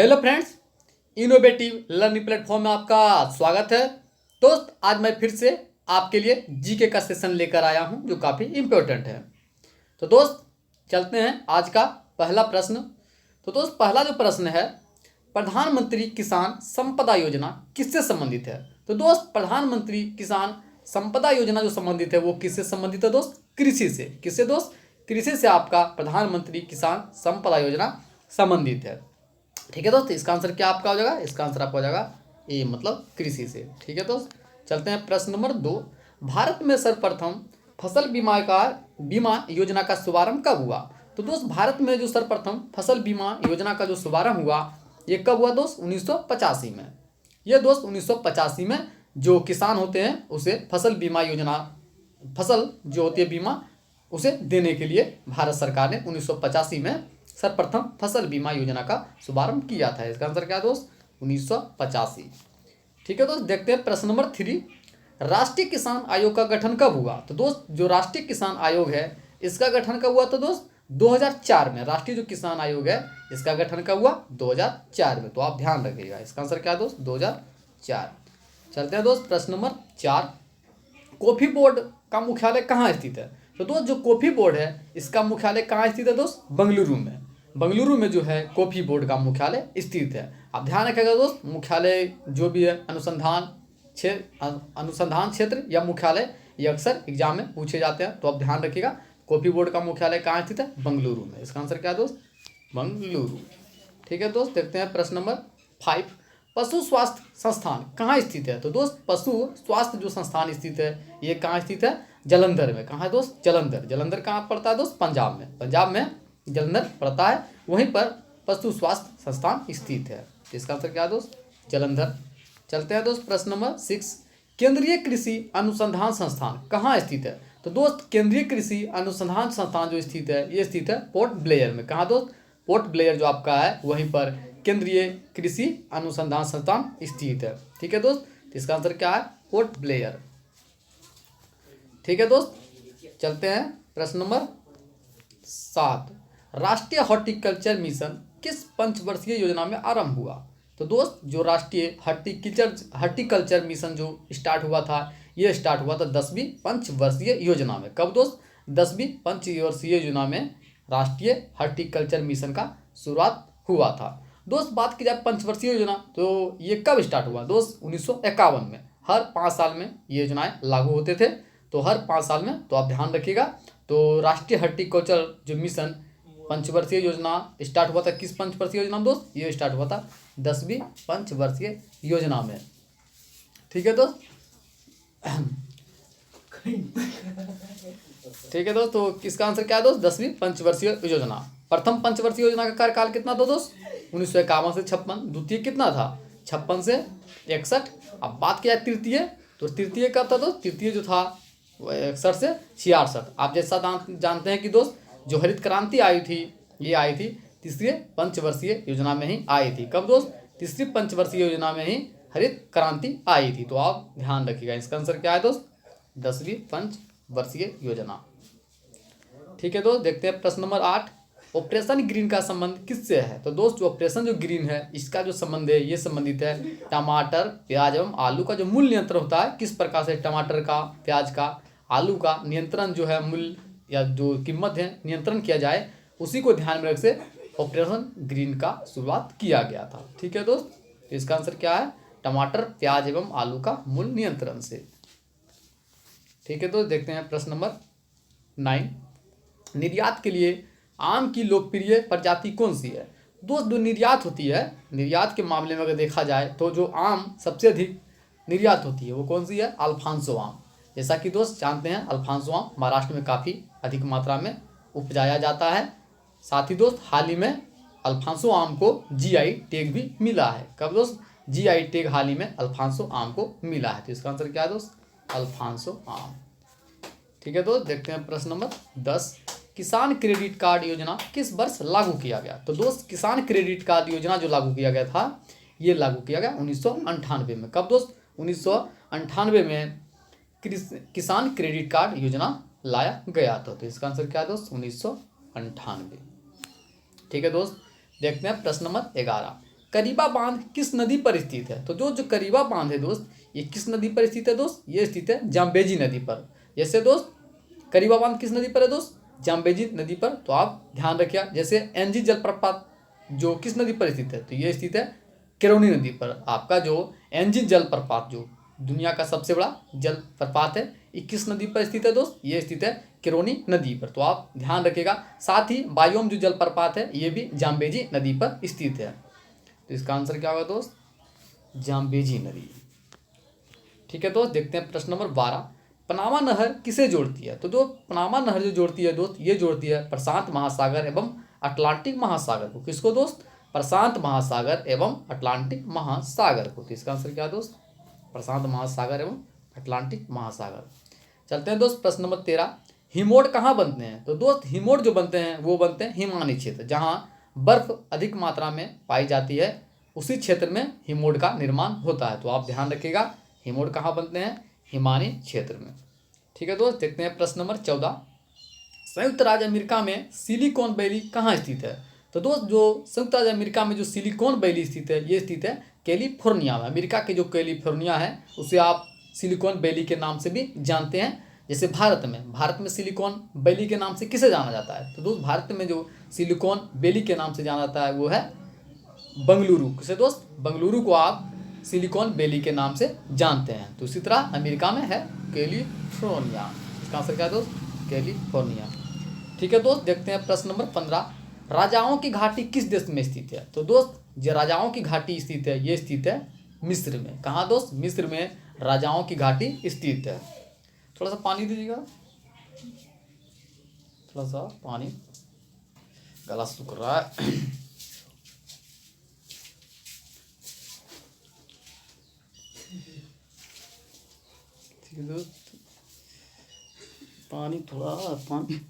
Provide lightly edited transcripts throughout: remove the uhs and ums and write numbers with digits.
Hello friends, innovative learning platform में आपका स्वागत है। दोस्त, आज मैं फिर से आपके लिए जीके का सेशन लेकर आया हूं जो काफ़ी इम्पोर्टेंट है। तो दोस्त, चलते हैं आज का पहला प्रश्न। तो दोस्त, पहला जो प्रश्न है, प्रधानमंत्री किसान संपदा योजना किससे संबंधित है? तो दोस्त, प्रधानमंत्री किसान संपदा योजना जो संबंधित है वो किससे संबंधित है दोस्त? कृषि से। किससे दोस्त? कृषि से आपका प्रधानमंत्री किसान संपदा योजना संबंधित है। ठीक है दोस्त, इसका आंसर क्या आपका हो जाएगा? इसका आंसर आपका हो जाएगा ए, मतलब कृषि से। ठीक है दोस्त, चलते हैं प्रश्न नंबर 2। भारत में सर्वप्रथम फसल बीमा योजना का शुभारंभ कब हुआ? तो दोस्त, भारत में जो सर्वप्रथम फसल बीमा योजना का जो शुभारंभ हुआ ये कब हुआ दोस्त? 1985 में। ये दोस्त 1985 में जो किसान होते हैं उसे फसल बीमा योजना, फसल जो होती है बीमा, उसे देने के लिए भारत सरकार ने 1985 में सर्वप्रथम फसल बीमा योजना का शुभारंभ किया था। इसका आंसर क्या है दोस्त? 1985। ठीक है दोस्त, देखते हैं प्रश्न नंबर 3। राष्ट्रीय किसान आयोग का गठन कब हुआ? तो दोस्त, जो राष्ट्रीय किसान आयोग है इसका गठन कब हुआ? तो दोस्त 2004 में। राष्ट्रीय जो किसान आयोग है इसका गठन कब हुआ? 2004 में। तो आप ध्यान रखिएगा, इसका आंसर क्या है दोस्त? 2004। चलते हैं दोस्त प्रश्न नंबर 4। कॉफी बोर्ड का मुख्यालय कहाँ स्थित है? तो दोस्त, जो कॉफी बोर्ड है इसका मुख्यालय कहाँ स्थित है दोस्त? बेंगलुरु में। बेंगलुरु में जो है कॉफी बोर्ड का मुख्यालय स्थित है। आप ध्यान रखिएगा दोस्त, मुख्यालय जो भी है अनुसंधान क्षेत्र या मुख्यालय, ये अक्सर एग्जाम में पूछे जाते हैं, तो आप ध्यान रखिएगा। कॉफी बोर्ड का मुख्यालय कहाँ स्थित है? बेंगलुरु में। इसका आंसर क्या है दोस्त? बेंगलुरु। ठीक है दोस्त, देखते हैं प्रश्न नंबर 5। पशु स्वास्थ्य संस्थान कहाँ स्थित है? तो दोस्त, पशु स्वास्थ्य जो संस्थान स्थित है ये कहाँ स्थित है? जालंधर में। कहाँ है दोस्त? जालंधर। जालंधर कहाँ पड़ता है दोस्त? पंजाब में। पंजाब में जालंधर पड़ता है, वहीं पर पशु स्वास्थ्य संस्थान स्थित है। इसका आंसर क्या है दोस्त? जालंधर। चलते हैं दोस्त प्रश्न नंबर 6। केंद्रीय कृषि अनुसंधान संस्थान कहाँ स्थित है? तो दोस्त, केंद्रीय कृषि अनुसंधान संस्थान जो स्थित है ये स्थित है पोर्ट ब्लेयर में। कहाँ दोस्त? पोर्ट ब्लेयर जो आपका है वहीं पर केंद्रीय कृषि अनुसंधान संस्थान स्थित है। ठीक है दोस्त, इसका आंसर क्या है? Port Blair. ठीक है दोस्त, चलते हैं प्रश्न नंबर 7। राष्ट्रीय हॉर्टिकल्चर मिशन किस पंचवर्षीय योजना में आरंभ हुआ? तो दोस्त, जो राष्ट्रीय हॉर्टिकल्चर मिशन जो स्टार्ट हुआ था ये स्टार्ट हुआ था 10वीं पंचवर्षीय योजना में। कब दोस्त? 10वीं पंचवर्षीय योजना में राष्ट्रीय हॉर्टिकल्चर मिशन का शुरुआत हुआ था। दोस्त, बात की जाए पंचवर्षीय योजना तो ये कब स्टार्ट हुआ दोस्त? 1951 में। हर 5 साल में ये योजनाएं लागू होते थे, तो हर 5 साल में, तो आप ध्यान रखिएगा। तो राष्ट्रीय हॉर्टिकल्चर जो मिशन पंचवर्षीय योजना स्टार्ट हुआ था किस पंचवर्षीय योजना में दोस्त? ये स्टार्ट हुआ था 10वीं पंचवर्षीय योजना में। ठीक है दोस्त। ठीक है दोस्त, तो किसका आंसर क्या है दोस्त? 10वीं पंचवर्षीय योजना। प्रथम पंचवर्षीय योजना का कार्यकाल कितना था दोस्त? 1951 से 56। द्वितीय कितना था? 56 से 61। अब बात किया तृतीय, तो तृतीय कब था दोस्त? तृतीय जो था वो 61 से 66। आप जैसा जानते हैं कि दोस्त, जो हरित क्रांति आई थी ये आई थी तीसरी पंचवर्षीय योजना में ही आई थी। कब दोस्त? तीसरी पंचवर्षीय योजना में ही हरित क्रांति आई थी। तो आप ध्यान रखिएगा, इसका आंसर क्या है दोस्त? 10वीं पंचवर्षीय योजना। ठीक है दोस्त, देखते हैं प्रश्न नंबर 8। ऑपरेशन ग्रीन का संबंध किससे है? तो दोस्त, जो ऑपरेशन जो ग्रीन है इसका जो संबंध है ये संबंधित है टमाटर, प्याज एवं आलू का जो मूल्य नियंत्रण होता है, किस प्रकार से टमाटर का, प्याज का, आलू का नियंत्रण जो है, मूल्य या जो कीमत है नियंत्रण किया जाए, उसी को ध्यान में रख से ऑपरेशन ग्रीन का शुरुआत किया गया था। ठीक है दोस्त, तो इसका आंसर क्या है? टमाटर, प्याज एवं आलू का मूल्य नियंत्रण से। ठीक है दोस्त, देखते हैं प्रश्न नंबर 9। निर्यात के लिए आम की लोकप्रिय प्रजाति कौन सी है? दोस्त, जो निर्यात होती है, निर्यात के मामले में अगर देखा जाए तो जो आम सबसे अधिक निर्यात होती है वो कौन सी है? अल्फांसो आम। जैसा कि दोस्त जानते हैं अल्फांसो आम महाराष्ट्र में काफ़ी अधिक मात्रा में उपजाया जाता है। साथ ही दोस्त, हाल ही में अल्फांसो आम को जीआई टैग भी मिला है। कब दोस्त? जीआई टैग हाल ही में अल्फांसो आम को मिला है। तो इसका आंसर क्या है दोस्त? अल्फांसो आम। ठीक है दोस्त, देखते हैं प्रश्न नंबर 10। किसान क्रेडिट कार्ड योजना किस वर्ष लागू किया गया? तो दोस्त, किसान क्रेडिट कार्ड योजना जो लागू किया गया था ये लागू किया गया 1998 में। कब दोस्त? 1998 में किसान क्रेडिट कार्ड योजना लाया गया था। तो इसका आंसर क्या है दोस्त? 1998। ठीक है दोस्त, देखते हैं प्रश्न नंबर 11। करीबा बांध किस नदी पर स्थित है? तो जो करीबा बांध है दोस्त, ये किस नदी पर स्थित है दोस्त? ये स्थित है जाम्बेजी नदी पर। जैसे दोस्त करीबा बांध किस नदी पर है दोस्त? जाम्बेजी नदी पर। तो आप ध्यान रखिए। जैसे एनजी जलप्रपात जो किस नदी पर स्थित है? तो ये स्थित है केरोनी नदी पर। आपका जो एनजी जलप्रपात जो दुनिया का सबसे बड़ा जलप्रपात है, ये किस नदी पर स्थित है दोस्त? ये स्थित है केरोनी नदी पर। तो आप ध्यान रखिएगा। साथ ही बायोम जो जलप्रपात है, ये भी जाम्बेजी नदी पर स्थित है। तो इसका आंसर क्या होगा दोस्त? जाम्बेजी नदी। ठीक है दोस्त, देखते हैं प्रश्न नंबर 12। पनामा नहर किसे जोड़ती है? तो जो पनामा नहर जो जोड़ती है दोस्त, ये जोड़ती है प्रशांत महासागर एवं अटलांटिक महासागर को। किसको दोस्त? प्रशांत महासागर एवं अटलांटिक महासागर को। तो इसका आंसर क्या है दोस्त? प्रशांत महासागर एवं अटलांटिक महासागर। चलते हैं दोस्त प्रश्न नंबर 13। हिमोड कहाँ बनते हैं? तो दोस्त हिमोड जो बनते हैं वो बनते हैं हिमानी क्षेत्र, जहाँ बर्फ अधिक मात्रा में पाई जाती है, उसी क्षेत्र में हिमोड का निर्माण होता है। तो आप ध्यान रखिएगा, हिमोड कहाँ बनते हैं? हिमानी क्षेत्र में। ठीक है दोस्त, देखते हैं प्रश्न नंबर 14। संयुक्त राज्य अमेरिका में सिलिकॉन वैली कहाँ स्थित है? तो दोस्त जो संयुक्त राज्य अमेरिका में जो सिलिकॉन वैली स्थित है, ये स्थित है कैलिफोर्निया में। अमेरिका के जो कैलिफोर्निया है उसे आप सिलिकॉन वैली के नाम से भी जानते हैं। जैसे भारत में सिलिकॉन वैली के नाम से किसे जाना जाता है? तो दोस्त भारत में जो सिलिकॉन वैली के नाम से जाना जाता है वो है बंगलुरु। किसे दोस्त? बंगलुरु को आप सिलिकॉन वैली के नाम से जानते हैं। तो इसी तरह अमेरिका में है कैलिफोर्निया। इसका आंसर क्या है दोस्त? कैलिफोर्निया। ठीक है दोस्त, देखते हैं प्रश्न नंबर 15। राजाओं की घाटी किस देश में स्थित है? तो दोस्त जो राजाओं की घाटी स्थित है, ये स्थित है मिस्र में। कहाँ दोस्त? मिस्र में राजाओं की घाटी स्थित है। थोड़ा सा पानी दीजिएगा, थोड़ा सा पानी, गला सूख रहा है। ठीक है दोस्त, पानी थोड़ा पानी।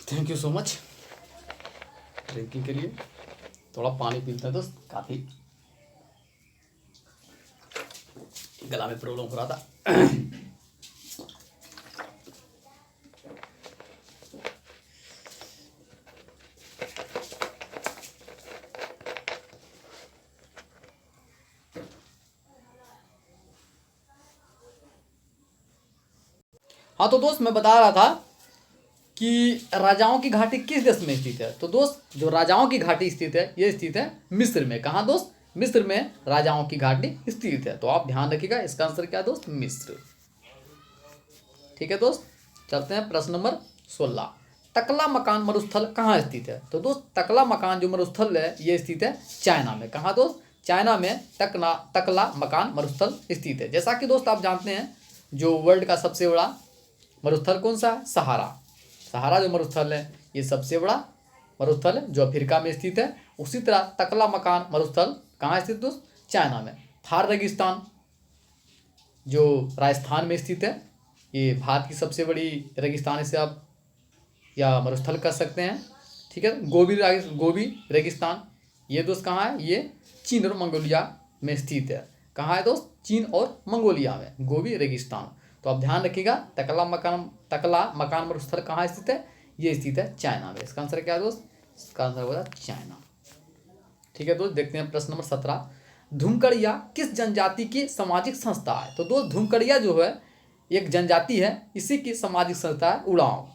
Thank you so much drinking के लिए। थोड़ा पानी पीते हैं दोस्त, काफ़ी गला में प्रॉब्लम हो रहा था। हाँ तो दोस्त मैं बता रहा था कि राजाओं की घाटी किस देश में स्थित है? तो दोस्त जो राजाओं की घाटी स्थित है, ये स्थित है मिस्र में। कहाँ दोस्त? मिस्र में राजाओं की घाटी स्थित है। तो आप ध्यान रखिएगा, इसका आंसर क्या है दोस्त? मिस्र। ठीक है दोस्त, चलते हैं प्रश्न नंबर 16। तकला मकान मरुस्थल कहाँ स्थित है? तो दोस्त तकला मकान जो मरुस्थल है, ये स्थित है चाइना में। कहाँ दोस्त? चाइना में तकला मकान मरुस्थल स्थित है। जैसा कि दोस्त आप जानते हैं, जो वर्ल्ड का सबसे बड़ा मरुस्थल कौन सा है? सहारा जो मरुस्थल है, ये सबसे बड़ा मरुस्थल है जो अफ्रीका में स्थित है। उसी तरह तकला मकान मरुस्थल कहाँ स्थित दोस्त? चाइना में। थार रेगिस्तान जो राजस्थान में स्थित है, ये भारत की सबसे बड़ी रेगिस्तान से आप या मरुस्थल कर सकते हैं। ठीक है, गोबी रेगिस्तान, ये दोस्त कहाँ है? ये चीन और मंगोलिया में स्थित है। कहाँ है दोस्त? चीन और मंगोलिया में गोबी रेगिस्तान। तो आप ध्यान रखिएगा, तकला मकान मरुस्थल कहाँ स्थित है? ये स्थित है चाइना में। इसका आंसर क्या है दोस्त? इसका आंसर होगा चाइना। ठीक है दोस्त, देखते हैं प्रश्न नंबर 17। धुमकड़िया किस जनजाति की सामाजिक संस्था है? तो दोस्त धुमकड़िया जो है एक जनजाति है, इसी की सामाजिक संस्था है उड़ांव।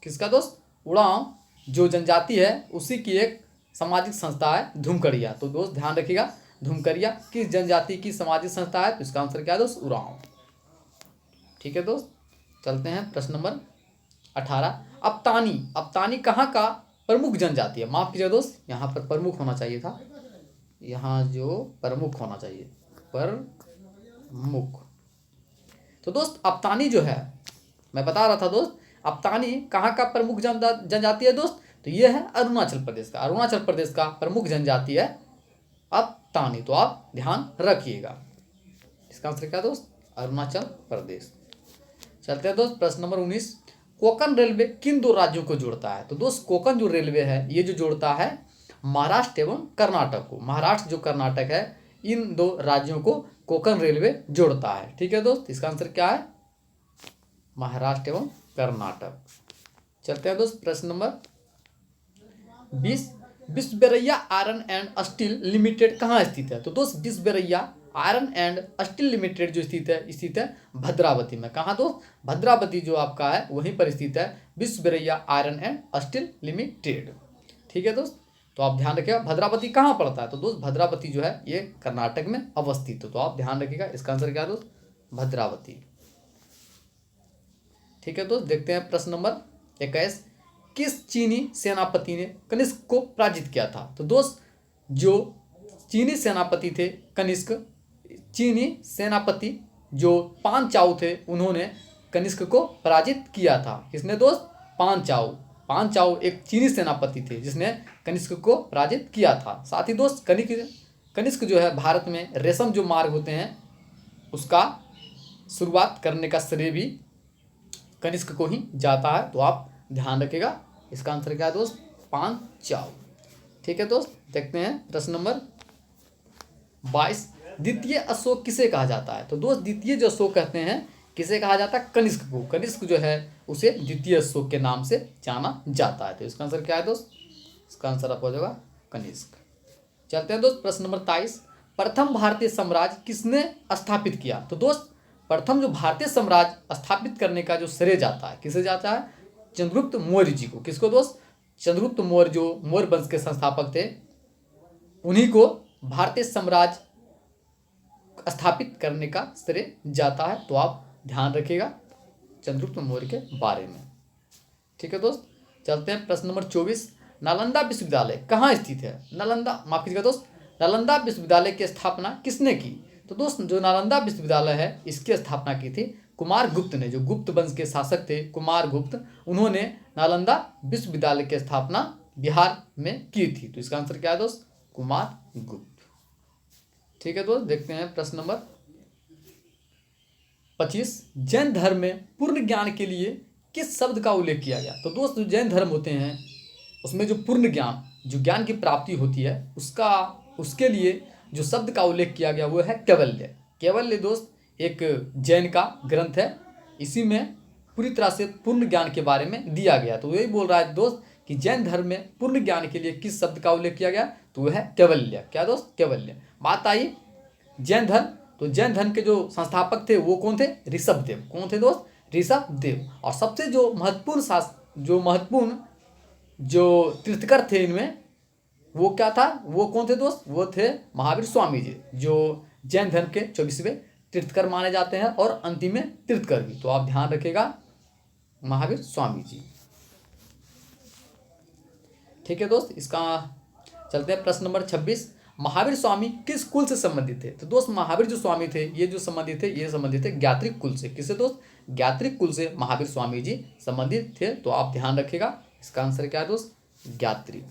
किसका दोस्त? उड़ांव जो जनजाति है उसी की एक सामाजिक संस्था है धुमकड़िया। तो दोस्त ध्यान रखिएगा, धुमकड़िया किस जनजाति की सामाजिक संस्था है? तो इसका आंसर क्या है दोस्त? उड़ांव। ठीक है दोस्त, चलते हैं प्रश्न नंबर 18। अप्तानी कहाँ का प्रमुख जनजाति है? माफ कीजिए दोस्त, यहाँ पर प्रमुख होना चाहिए था, यहाँ जो प्रमुख होना चाहिए, प्रमुख। तो दोस्त अप्तानी जो है, मैं बता रहा था दोस्त, अप्तानी कहाँ का प्रमुख जनजाति है दोस्त? तो ये है अरुणाचल प्रदेश का। अरुणाचल प्रदेश का प्रमुख जनजाति है अप्तानी। तो आप ध्यान रखिएगा, इसका आंसर क्या दोस्त? अरुणाचल प्रदेश। चलते हैं दोस्त प्रश्न नंबर 19। कोंकण रेलवे किन दो राज्यों को जोड़ता है? तो दोस्त कोंकण जो रेलवे है, ये जो जोड़ता है महाराष्ट्र एवं कर्नाटक को। महाराष्ट्र जो कर्नाटक है, इन दो राज्यों को कोंकण रेलवे जोड़ता है। ठीक है दोस्त, इसका आंसर क्या है? महाराष्ट्र एवं कर्नाटक। चलते हैं दोस्त प्रश्न number 20। Visvesvaraya iron and steel limited कहाँ स्थित है? तो दोस्त Visvesvaraya iron and steel limited जो स्थित है भद्रावती में। कहाँ दोस्त? भद्रावती जो आपका है वहीं पर स्थित है Visvesvaraya iron and steel limited. ठीक है दोस्त, तो आप ध्यान रखिएगा भद्रावती कहाँ पड़ता है? तो दोस्त भद्रावती जो है ये कर्नाटक में अवस्थित है, तो आप ध्यान रखिएगा इसका आंसर क्या है दोस्त? भद्रावती। ठीक है दोस्त, देखते हैं प्रश्न नंबर 21। किस चीनी सेनापति ने कनिष्क को पराजित किया था? तो दोस्त जो चीनी सेनापति थे कनिष्क, चीनी सेनापति जो पांचाऊ थे उन्होंने कनिष्क को पराजित किया था। किसने दोस्त? पांचाऊ। पांचाऊ एक चीनी सेनापति थे जिसने कनिष्क को पराजित किया था। साथ ही दोस्त कनिष्क जो है भारत में रेशम जो मार्ग होते हैं उसका शुरुआत करने का श्रेय भी कनिष्क को ही जाता है, तो आप ध्यान रखिएगा इसका आंसर क्या है दोस्त? पांचाऊ। ठीक है दोस्त, देखते हैं प्रश्न नंबर 22। द्वितीय अशोक किसे कहा जाता है? तो दोस्त द्वितीय जो अशोक कहते हैं किसे कहा जाता है? कनिष्क को। कनिष्क जो है उसे द्वितीय अशोक के नाम से जाना जाता है, तो इसका आंसर क्या है दोस्त? इसका आंसर आपको हो जाएगा कनिष्क। चलते हैं दोस्त प्रश्न नंबर 23। प्रथम भारतीय साम्राज्य किसने स्थापित किया? तो दोस्त प्रथम जो भारतीय साम्राज्य स्थापित करने का जो श्रेय जाता है किसे जाता है? चंद्रगुप्त मौर्य जी को। किसको दोस्त? चंद्रगुप्त मौर्य जो मौर्य वंश के संस्थापक थे उन्हीं को भारतीय साम्राज्य स्थापित करने का श्रेय जाता है, तो आप ध्यान रखिएगा चंद्रगुप्त मौर्य के बारे में। ठीक है दोस्त, चलते हैं प्रश्न नंबर 24। नालंदा विश्वविद्यालय कहाँ स्थित है? माफ कीजिएगा दोस्त, नालंदा विश्वविद्यालय की स्थापना किसने की? तो दोस्त जो नालंदा विश्वविद्यालय है इसकी स्थापना की थी कुमार गुप्त ने, जो गुप्त वंश के शासक थे कुमार गुप्त, उन्होंने नालंदा विश्वविद्यालय की स्थापना बिहार में की थी, तो इसका आंसर क्या है दोस्त? कुमार गुप्त। ठीक है दोस्त, देखते हैं प्रश्न नंबर 25। जैन धर्म में पूर्ण ज्ञान के लिए किस शब्द का उल्लेख किया गया? तो दोस्त जो जैन धर्म होते हैं उसमें जो पूर्ण ज्ञान, जो ज्ञान की प्राप्ति होती है उसके लिए जो शब्द का उल्लेख किया गया वो है कैवल्य। कैवल्य दोस्त एक जैन का ग्रंथ है, इसी में पूरी तरह से पूर्ण ज्ञान के बारे में दिया गया। तो यही बोल रहा है दोस्त कि जैन धर्म में पूर्ण ज्ञान के लिए किस शब्द का उल्लेख किया गया? तो वह है कैवल्य। क्या दोस्त? कैवल्य। बात आई जैन धर्म, तो जैन धर्म के जो संस्थापक थे वो कौन थे? ऋषभदेव। कौन थे दोस्त? ऋषभदेव। और सबसे जो महत्वपूर्ण जो तीर्थकर थे इनमें वो क्या था? वो कौन थे दोस्त? वो थे महावीर स्वामी जी, जो जैन धर्म के 24वें तीर्थकर माने जाते हैं और अंतिम में तीर्थकर भी, तो आप ध्यान रखिएगा महावीर स्वामी जी। ठीक है दोस्त, इसका चलते हैं प्रश्न नंबर 26। महावीर स्वामी किस कुल से संबंधित थे? तो दोस्त महावीर जो स्वामी थे ये संबंधित थे ज्ञात्रिक कुल से। किससे दोस्त? ज्ञात्रिक कुल से महावीर स्वामी जी संबंधित थे, तो आप ध्यान रखिएगा इसका आंसर क्या है दोस्त? ज्ञात्रिक।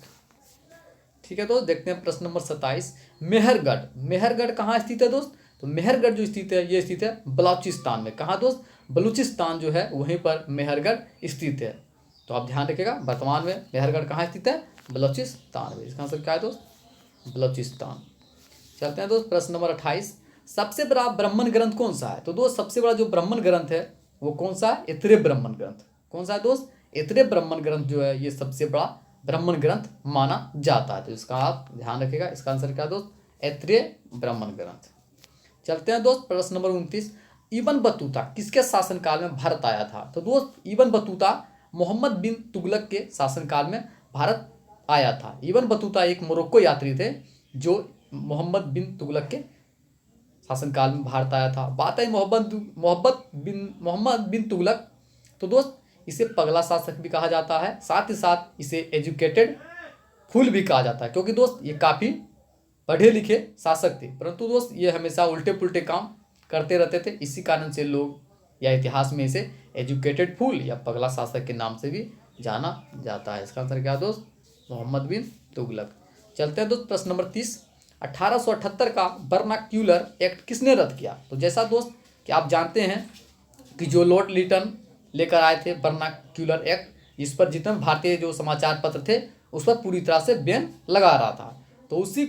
ठीक है दोस्त, देखते हैं प्रश्न नंबर 27। मेहरगढ़ कहाँ स्थित है दोस्त? तो मेहरगढ़ जो स्थित है ये स्थित है बलूचिस्तान में। कहाँ दोस्त? बलूचिस्तान जो है वहीं पर मेहरगढ़ स्थित है, तो आप ध्यान रखिएगा वर्तमान में मेहरगढ़ कहाँ स्थित है? बलूचिस्तान में। इसका आंसर क्या है दोस्त? बलूचिस्तान। चलते हैं दोस्त प्रश्न नंबर 28। सबसे बड़ा ब्राह्मण ग्रंथ कौन सा है? तो दोस्त सबसे बड़ा जो ब्राह्मण ग्रंथ है वो कौन सा है? ऐत्रेय ब्राह्मण ग्रंथ। कौन सा है दोस्त? ऐत्रेय ब्राह्मण ग्रंथ जो है ये सबसे बड़ा ब्राह्मण ग्रंथ माना जाता है, तो इसका आप ध्यान रखिएगा इसका आंसर क्या है दोस्त? ऐत्रेय ब्राह्मण ग्रंथ। चलते हैं दोस्त प्रश्न नंबर 29। इब्न बतूता किसके शासनकाल में भारत आया था? तो दोस्त इब्न बतूता मोहम्मद बिन तुगलक के शासनकाल में भारत आया था। इब्न बतूता एक मोरक्को यात्री थे जो मोहम्मद बिन तुगलक के शासनकाल में भारत आया था। बात आई मोहम्मद बिन तुगलक, तो दोस्त इसे पगला शासक भी कहा जाता है, साथ ही साथ इसे एजुकेटेड फूल भी कहा जाता है, क्योंकि दोस्त ये काफ़ी पढ़े लिखे शासक थे, परंतु दोस्त ये हमेशा उल्टे पुल्टे काम करते रहते थे, इसी कारण से लोग या इतिहास में इसे एजुकेटेड फूल या पगला शासक के नाम से भी जाना जाता है। इसका आंसर क्या है दोस्त? मोहम्मद बिन तुगलक। चलते हैं दोस्त प्रश्न नंबर 30। 1878 का वर्नाक्यूलर एक्ट किसने रद्द किया? तो जैसा दोस्त कि आप जानते हैं कि जो लॉर्ड लिटन लेकर आए थे वर्नाक्यूलर एक्ट, इस पर जितने भारतीय जो समाचार पत्र थे उस पर पूरी तरह से बैन लगा रहा था, तो उसी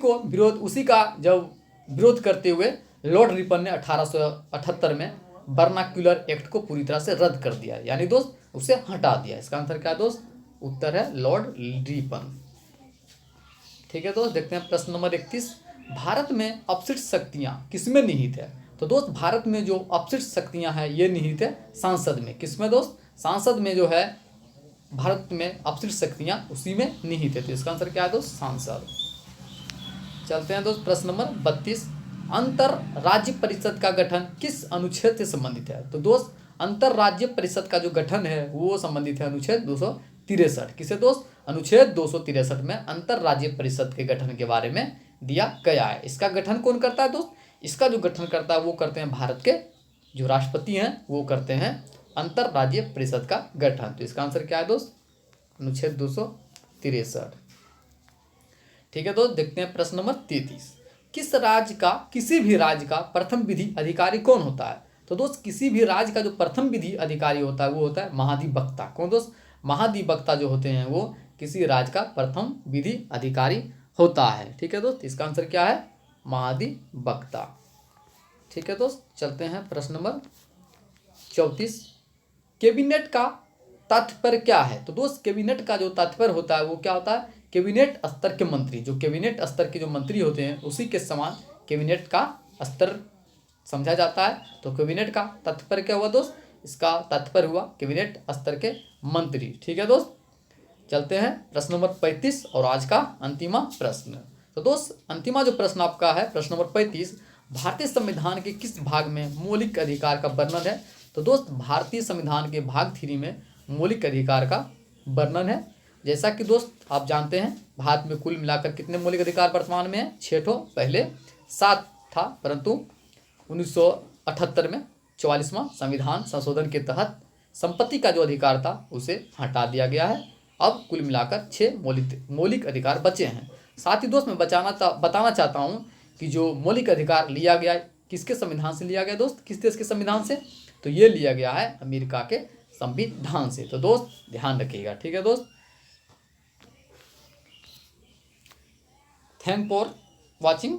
का जब विरोध करते हुए लॉर्ड रिपन ने 1878 में वर्नाक्यूलर एक्ट को पूरी तरह से रद्द कर दिया, यानी दोस्त उसे हटा दिया। इसका आंसर क्या है दोस्त? उत्तर है लॉर्ड रिपन। ठीक है दोस्त, देखते हैं प्रश्न नंबर 31। भारत में अपशिष्ट शक्तियां किसमें निहित है? तो दोस्त भारत में जो अपशिष्ट शक्तियां हैं ये निहित है सांसद में। किसमें दोस्त? सांसद में जो है भारत में अपशिष्ट शक्तियां उसी में निहित है। तो इसका आंसर क्या है दोस्त? सांसद। चलते हैं दोस्त प्रश्न नंबर 32। अंतर राज्य परिषद का गठन किस अनुच्छेद से संबंधित है? तो दोस्त अंतर राज्य परिषद का जो गठन है वो संबंधित है अनुच्छेद 263। किसे दोस्त? अनुच्छेद 263 में अंतर राज्य परिषद के गठन के बारे में दिया गया है। इसका गठन कौन करता है दोस्त? इसका जो गठन करता है वो करते हैं भारत के जो राष्ट्रपति हैं, वो करते हैं अंतर राज्य परिषद का गठन। तो इसका आंसर क्या है दोस्त? अनुच्छेद 263। ठीक है दोस्त, देखते हैं प्रश्न नंबर 33। किसी भी राज्य का प्रथम विधि अधिकारी कौन होता है? तो दोस्त किसी भी राज्य का जो प्रथम विधि अधिकारी होता है वो होता है महाधिवक्ता। कौन दोस्त? महाधिवक्ता जो होते हैं वो किसी राज्य का प्रथम विधि अधिकारी होता है। ठीक है दोस्त, इसका आंसर क्या है? महाधिवक्ता। ठीक है दोस्त, चलते हैं प्रश्न नंबर 34। कैबिनेट का तात्पर्य क्या है? तो दोस्त कैबिनेट का जो तात्पर्य होता है वो क्या होता है? कैबिनेट स्तर के मंत्री, जो कैबिनेट स्तर के जो मंत्री होते हैं उसी के समान कैबिनेट का स्तर समझा जाता है। तो कैबिनेट का तात्पर्य क्या हुआ दोस्त? इसका तात्पर्य हुआ कैबिनेट स्तर के मंत्री। ठीक है दोस्त, चलते हैं प्रश्न नंबर 35 और आज का अंतिमा प्रश्न। तो दोस्त अंतिमा जो प्रश्न आपका है प्रश्न नंबर 35, भारतीय संविधान के किस भाग में मौलिक अधिकार का वर्णन है? तो दोस्त भारतीय संविधान के भाग 3 में मौलिक अधिकार का वर्णन है। जैसा कि दोस्त आप जानते हैं भारत में कुल मिलाकर कितने मौलिक अधिकार वर्तमान में है? 6 ठो, पहले 7 था, परंतु 1978 में 44वां संविधान संशोधन के तहत संपत्ति का जो अधिकार था उसे हटा दिया गया है। अब कुल मिलाकर 6 मौलिक अधिकार बचे हैं। साथ ही दोस्त मैं बताना चाहता हूँ कि जो मौलिक अधिकार लिया गया किसके संविधान से लिया गया दोस्त? किस देश के संविधान से? तो ये लिया गया है अमेरिका के संविधान से। तो दोस्त ध्यान रखिएगा। ठीक है दोस्त, थैंक फॉर वॉचिंग।